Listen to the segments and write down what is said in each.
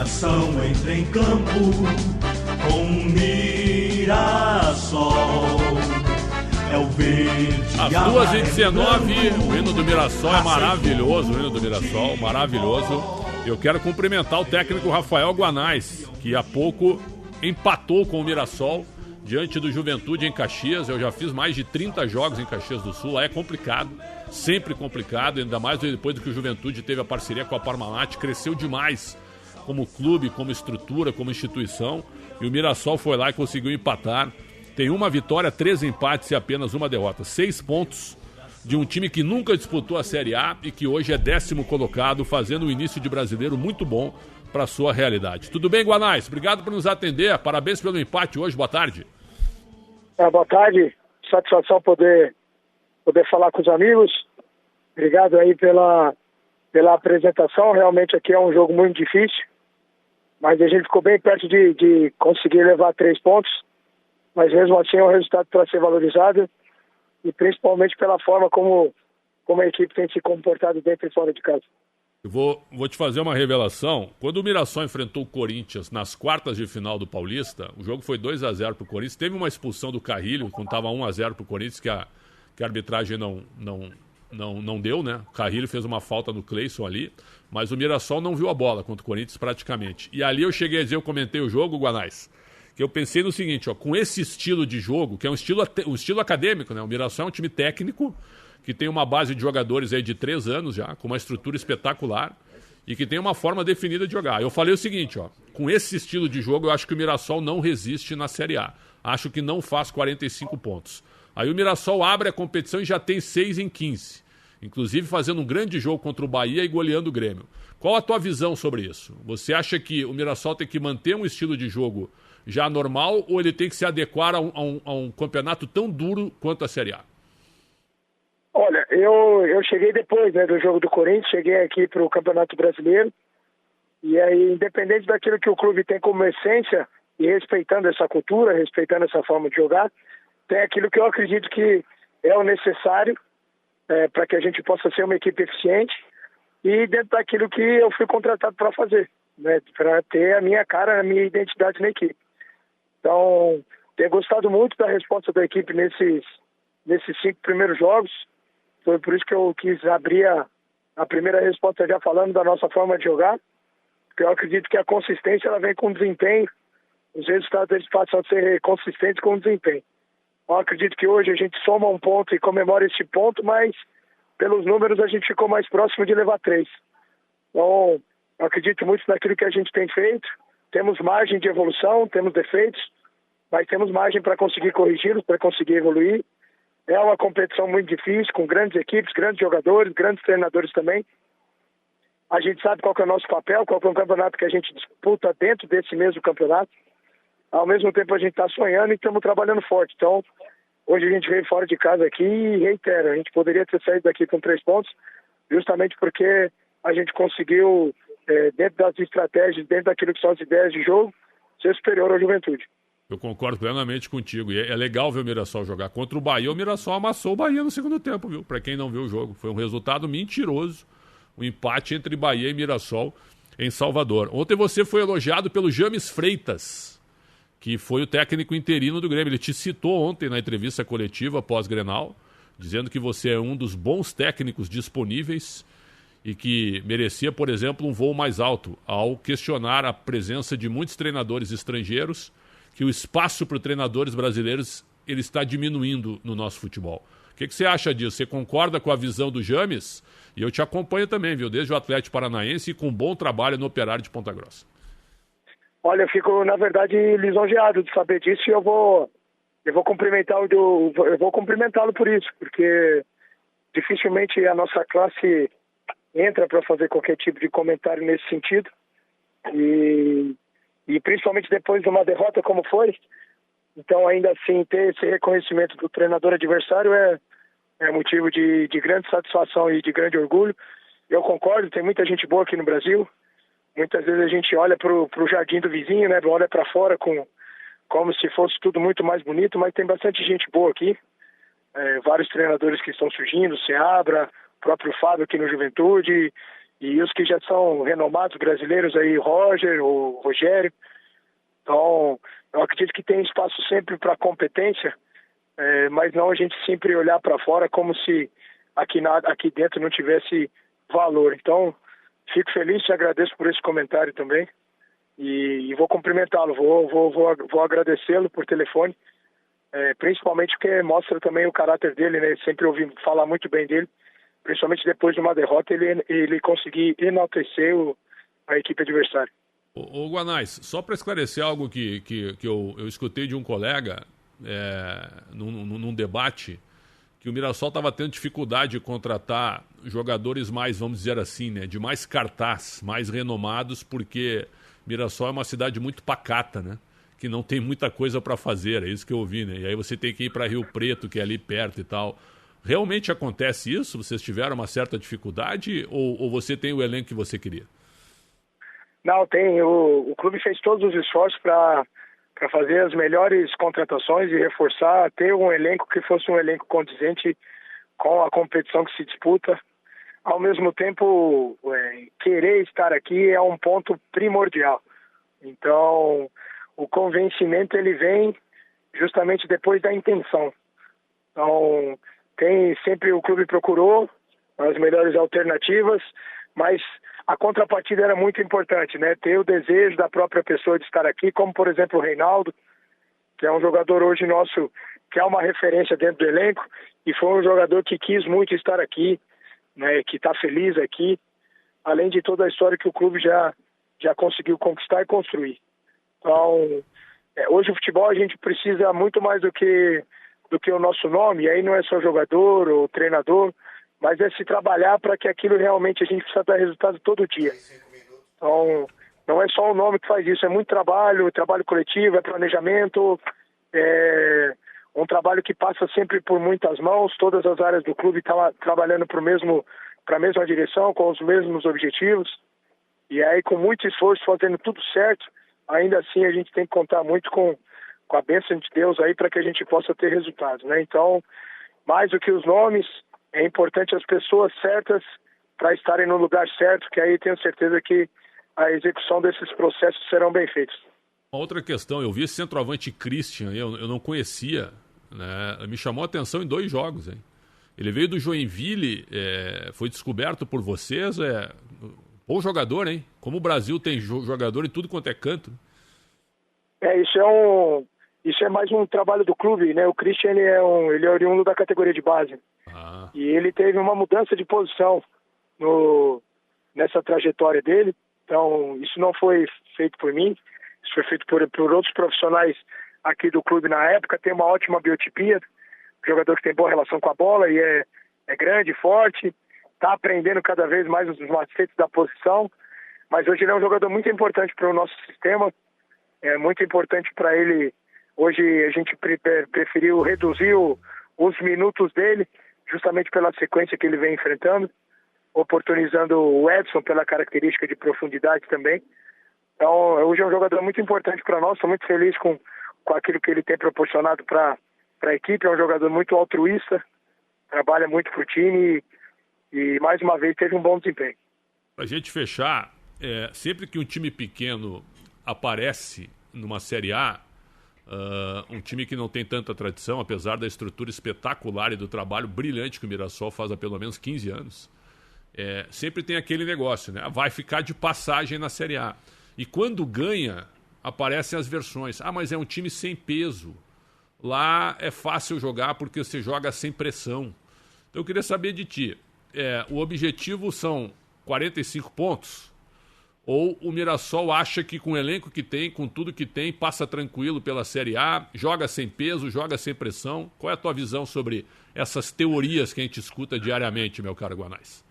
Coração entra em campo com Mirassol. É o verde. Às 2h19, o hino do Mirassol é maravilhoso. O hino do Mirassol, maravilhoso. Eu quero cumprimentar o técnico Rafael Guanais, que há pouco empatou com o Mirassol diante do Juventude em Caxias. Eu já fiz mais de 30 jogos em Caxias do Sul. Lá é complicado, sempre complicado, ainda mais depois do que o Juventude teve a parceria com a Parmalat. Cresceu demais como clube, como estrutura, como instituição. E o Mirassol foi lá e conseguiu empatar. Tem uma vitória, 3 empates e apenas uma derrota. 6 pontos de um time que nunca disputou a Série A e que hoje é 10º colocado, fazendo um início de brasileiro muito bom para a sua realidade. Tudo bem, Guanais? Obrigado por nos atender. Parabéns pelo empate hoje. Boa tarde. Boa tarde. Satisfação poder falar com os amigos. Obrigado aí pela apresentação. Realmente aqui é um jogo muito difícil, mas a gente ficou bem perto de conseguir levar 3 pontos. Mas mesmo assim é um resultado para ser valorizado, e principalmente pela forma como a equipe tem se comportado dentro e fora de casa. Eu vou te fazer uma revelação. Quando o Mirassol enfrentou o Corinthians nas quartas de final do Paulista, o jogo foi 2-0 pro Corinthians. Teve uma expulsão do Carrilho, quando estava 1-0 pro Corinthians, que a arbitragem não deu, né? O Carrilho fez uma falta no Cleison ali, mas o Mirassol não viu a bola contra o Corinthians praticamente. E ali eu cheguei a dizer, eu comentei o jogo, Guanais, que eu pensei no seguinte, ó, com esse estilo de jogo, que é um estilo acadêmico, né? O Mirassol é um time técnico, que tem uma base de jogadores aí de 3 anos já, com uma estrutura espetacular, e que tem uma forma definida de jogar. Eu falei o seguinte, ó, com esse estilo de jogo, eu acho que o Mirassol não resiste na Série A. Acho que não faz 45 pontos. Aí o Mirassol abre a competição e já tem 6 em 15. Inclusive fazendo um grande jogo contra o Bahia e goleando o Grêmio. Qual a tua visão sobre isso? Você acha que o Mirassol tem que manter um estilo de jogo já normal, ou ele tem que se adequar a um campeonato tão duro quanto a Série A? Olha, eu cheguei depois, né, do jogo do Corinthians, cheguei aqui para o Campeonato Brasileiro, e aí, independente daquilo que o clube tem como essência, e respeitando essa cultura, respeitando essa forma de jogar, tem aquilo que eu acredito que é o necessário para que a gente possa ser uma equipe eficiente, e dentro daquilo que eu fui contratado para fazer, né, para ter a minha cara, a minha identidade na equipe. Então, tenho gostado muito da resposta da equipe nesses 5 primeiros jogos. Foi por isso que eu quis abrir a primeira resposta já falando da nossa forma de jogar, porque eu acredito que a consistência ela vem com desempenho, os resultados eles passam a ser consistentes com o desempenho. Eu acredito que hoje a gente soma um ponto e comemora esse ponto, mas pelos números a gente ficou mais próximo de levar 3. Então, eu acredito muito naquilo que a gente tem feito. Temos margem de evolução, temos defeitos, mas temos margem para conseguir corrigi-los, para conseguir evoluir. É uma competição muito difícil, com grandes equipes, grandes jogadores, grandes treinadores também. A gente sabe qual que é o nosso papel, qual que é o campeonato que a gente disputa dentro desse mesmo campeonato. Ao mesmo tempo a gente está sonhando e estamos trabalhando forte. Então, hoje a gente veio fora de casa aqui e reitero, a gente poderia ter saído daqui com 3 pontos, justamente porque a gente conseguiu, dentro das estratégias, dentro daquilo que são as ideias de jogo, ser superior à Juventude. Eu concordo plenamente contigo. E é legal ver o Mirassol jogar. Contra o Bahia, o Mirassol amassou o Bahia no segundo tempo, viu? Para quem não viu o jogo. Foi um resultado mentiroso. O empate entre Bahia e Mirassol em Salvador. Ontem você foi elogiado pelo James Freitas, que foi o técnico interino do Grêmio. Ele te citou ontem na entrevista coletiva pós-Grenal, dizendo que você é um dos bons técnicos disponíveis e que merecia, por exemplo, um voo mais alto, ao questionar a presença de muitos treinadores estrangeiros, que o espaço para os treinadores brasileiros ele está diminuindo no nosso futebol. O que você acha disso? Você concorda com a visão do James? E eu te acompanho também, viu? Desde o Atlético Paranaense e com um bom trabalho no Operário de Ponta Grossa. Olha, eu fico, na verdade, lisonjeado de saber disso, e eu vou cumprimentá-lo por isso, porque dificilmente a nossa classe entra para fazer qualquer tipo de comentário nesse sentido. E principalmente depois de uma derrota como foi, então ainda assim ter esse reconhecimento do treinador adversário é motivo de grande satisfação e de grande orgulho. Eu concordo, tem muita gente boa aqui no Brasil, muitas vezes a gente olha para o jardim do vizinho, né, olha para fora como se fosse tudo muito mais bonito, mas tem bastante gente boa aqui, vários treinadores que estão surgindo, Seabra, o próprio Fábio aqui no Juventude, e os que já são renomados brasileiros aí, o Rogério. Então, eu acredito que tem espaço sempre para competência, mas não a gente sempre olhar para fora como se aqui dentro não tivesse valor. Então, fico feliz, te agradeço por esse comentário também e vou cumprimentá-lo, vou agradecê-lo por telefone, principalmente porque mostra também o caráter dele, né? Sempre ouvi falar muito bem dele, principalmente depois de uma derrota ele conseguir enaltecer a equipe adversária. Ô Guanais, só para esclarecer algo que eu escutei de um colega num debate, que o Mirassol estava tendo dificuldade de contratar jogadores mais, vamos dizer assim, né, de mais cartaz, mais renomados, porque Mirassol é uma cidade muito pacata, né, que não tem muita coisa para fazer, é isso que eu ouvi, né, e aí você tem que ir para Rio Preto, que é ali perto e tal. Realmente acontece isso? Vocês tiveram uma certa dificuldade ou você tem o elenco que você queria? Não, tem. O clube fez todos os esforços para fazer as melhores contratações e reforçar, ter um elenco que fosse um elenco condizente com a competição que se disputa. Ao mesmo tempo, querer estar aqui é um ponto primordial. Então, o convencimento ele vem justamente depois da intenção. Então, sempre o clube procurou as melhores alternativas, mas a contrapartida era muito importante, né? Ter o desejo da própria pessoa de estar aqui, como por exemplo o Reinaldo, que é um jogador hoje nosso, que é uma referência dentro do elenco, e foi um jogador que quis muito estar aqui, né? Que está feliz aqui, além de toda a história que o clube já conseguiu conquistar e construir. Então, hoje o futebol a gente precisa muito mais do que o nosso nome, e aí não é só jogador ou treinador, mas é se trabalhar para que aquilo realmente a gente precisa dar resultado todo dia. Então, não é só o nome que faz isso, é muito trabalho coletivo, é planejamento, é um trabalho que passa sempre por muitas mãos, todas as áreas do clube estão trabalhando para a mesma direção, com os mesmos objetivos, e aí com muito esforço, fazendo tudo certo, ainda assim a gente tem que contar muito com a bênção de Deus aí para que a gente possa ter resultados, né? Então, mais do que os nomes, é importante as pessoas certas para estarem no lugar certo, que aí tenho certeza que a execução desses processos serão bem feitos. Uma outra questão, eu vi esse centroavante Christian, eu não conhecia, né? Me chamou a atenção em 2 jogos, hein? Ele veio do Joinville, foi descoberto por vocês, bom jogador, hein? Como o Brasil tem jogador em tudo quanto é canto. Isso é mais um trabalho do clube, né? O Christian ele é oriundo da categoria de base. E ele teve uma mudança de posição nessa trajetória dele. Então, isso não foi feito por mim, isso foi feito por outros profissionais aqui do clube na época. Tem uma ótima biotipia, jogador que tem boa relação com a bola e é grande, forte, está aprendendo cada vez mais os macetes da posição, mas hoje ele é um jogador muito importante para o nosso sistema, é muito importante para ele. Hoje a gente preferiu reduzir os minutos dele, justamente pela sequência que ele vem enfrentando, oportunizando o Edson pela característica de profundidade também. Então, hoje é um jogador muito importante para nós, estou muito feliz com aquilo que ele tem proporcionado para a equipe, é um jogador muito altruísta, trabalha muito para o time e, mais uma vez, teve um bom desempenho. Para a gente fechar, sempre que um time pequeno aparece numa Série A, um time que não tem tanta tradição, apesar da estrutura espetacular e do trabalho brilhante que o Mirassol faz há pelo menos 15 anos, sempre tem aquele negócio, né? Vai ficar de passagem na Série A. E quando ganha, aparecem as versões. Mas é um time sem peso. Lá é fácil jogar porque você joga sem pressão. Então eu queria saber de ti, o objetivo são 45 pontos? Ou o Mirassol acha que com o elenco que tem, com tudo que tem, passa tranquilo pela Série A, joga sem peso, joga sem pressão? Qual é a tua visão sobre essas teorias que a gente escuta diariamente, meu caro Guanais?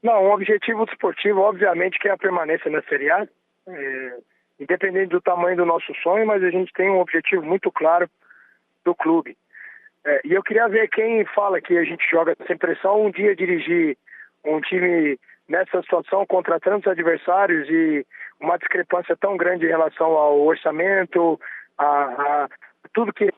Não, um objetivo desportivo, obviamente, que é a permanência na Série A, independente do tamanho do nosso sonho, mas a gente tem um objetivo muito claro do clube. E eu queria ver quem fala que a gente joga sem pressão, um dia dirigir um time nessa situação contra tantos adversários e uma discrepância tão grande em relação ao orçamento, a tudo que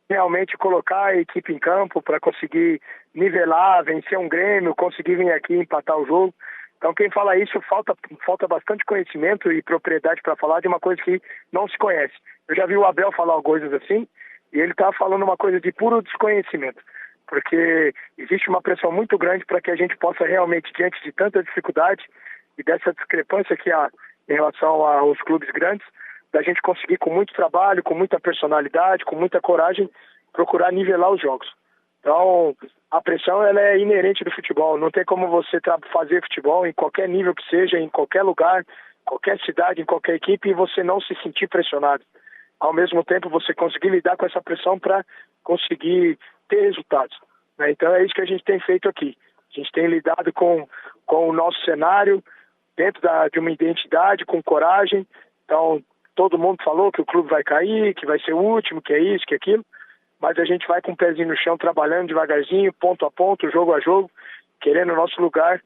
realmente colocar a equipe em campo para conseguir nivelar, vencer um Grêmio, conseguir vir aqui e empatar o jogo. Então quem fala isso falta bastante conhecimento e propriedade para falar de uma coisa que não se conhece. Eu já vi o Abel falar coisas assim e ele está falando uma coisa de puro desconhecimento, porque existe uma pressão muito grande para que a gente possa realmente, diante de tanta dificuldade e dessa discrepância que há em relação aos clubes grandes, da gente conseguir com muito trabalho, com muita personalidade, com muita coragem, procurar nivelar os jogos. Então, a pressão ela é inerente do futebol. Não tem como você fazer futebol em qualquer nível que seja, em qualquer lugar, qualquer cidade, em qualquer equipe, e você não se sentir pressionado. Ao mesmo tempo, você conseguir lidar com essa pressão para conseguir ter resultados, né? Então, é isso que a gente tem feito aqui. A gente tem lidado com o nosso cenário, dentro de uma identidade, com coragem. Então, todo mundo falou que o clube vai cair, que vai ser o último, que é isso, que é aquilo. Mas a gente vai com o pezinho no chão, trabalhando devagarzinho, ponto a ponto, jogo a jogo, querendo o nosso lugar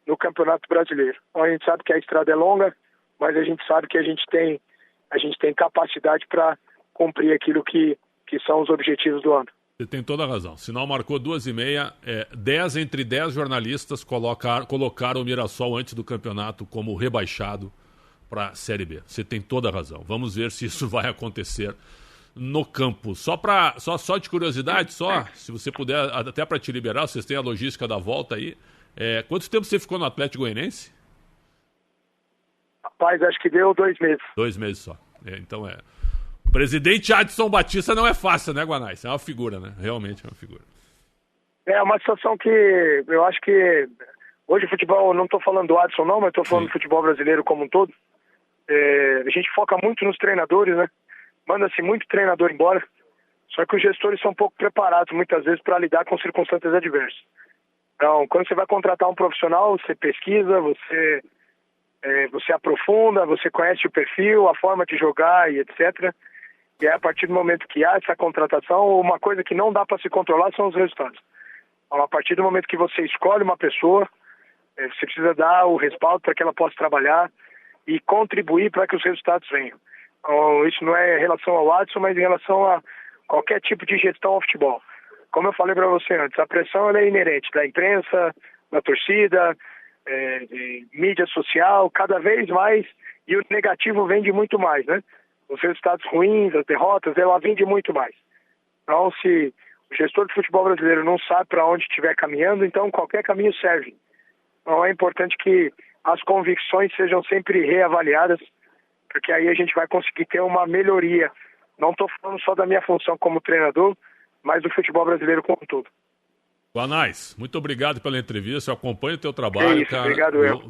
no Campeonato Brasileiro. Então, a gente sabe que a estrada é longa, mas a gente sabe que a gente tem capacidade para cumprir aquilo que são os objetivos do ano. Você tem toda a razão. Sinal marcou 2h30. 10 entre 10 jornalistas colocaram o Mirassol antes do campeonato como rebaixado para a Série B. Você tem toda a razão. Vamos ver se isso vai acontecer no campo. Só de curiosidade, se você puder, até para te liberar, vocês têm a logística da volta aí. Quanto tempo você ficou no Atlético Goianiense? Rapaz, acho que deu 2 meses. 2 meses só. Então O presidente Adson Batista não é fácil, né, Guanais? É uma figura, né? Realmente é uma figura. É uma situação que eu acho que hoje o futebol, não estou falando do Adson não, mas estou falando do futebol brasileiro como um todo. A gente foca muito nos treinadores, né? Manda-se muito treinador embora, só que os gestores são pouco preparados muitas vezes para lidar com circunstâncias adversas. Então, quando você vai contratar um profissional, você pesquisa, você aprofunda, você conhece o perfil, a forma de jogar e etc. E aí, a partir do momento que há essa contratação, uma coisa que não dá para se controlar são os resultados. Então, a partir do momento que você escolhe uma pessoa, você precisa dar o respaldo para que ela possa trabalhar e contribuir para que os resultados venham. Então, isso não é em relação ao Adson, mas em relação a qualquer tipo de gestão ao futebol. Como eu falei para você antes, a pressão ela é inerente da imprensa, da torcida, de mídia social, cada vez mais, e o negativo vende muito mais, né? Os resultados ruins, as derrotas, ela vende muito mais. Então, se o gestor de futebol brasileiro não sabe para onde estiver caminhando, então qualquer caminho serve. Então, é importante que as convicções sejam sempre reavaliadas, porque aí a gente vai conseguir ter uma melhoria. Não estou falando só da minha função como treinador, mas do futebol brasileiro como um todo. Guanais, muito obrigado pela entrevista. Eu acompanho o teu trabalho, cara. Obrigado, eu.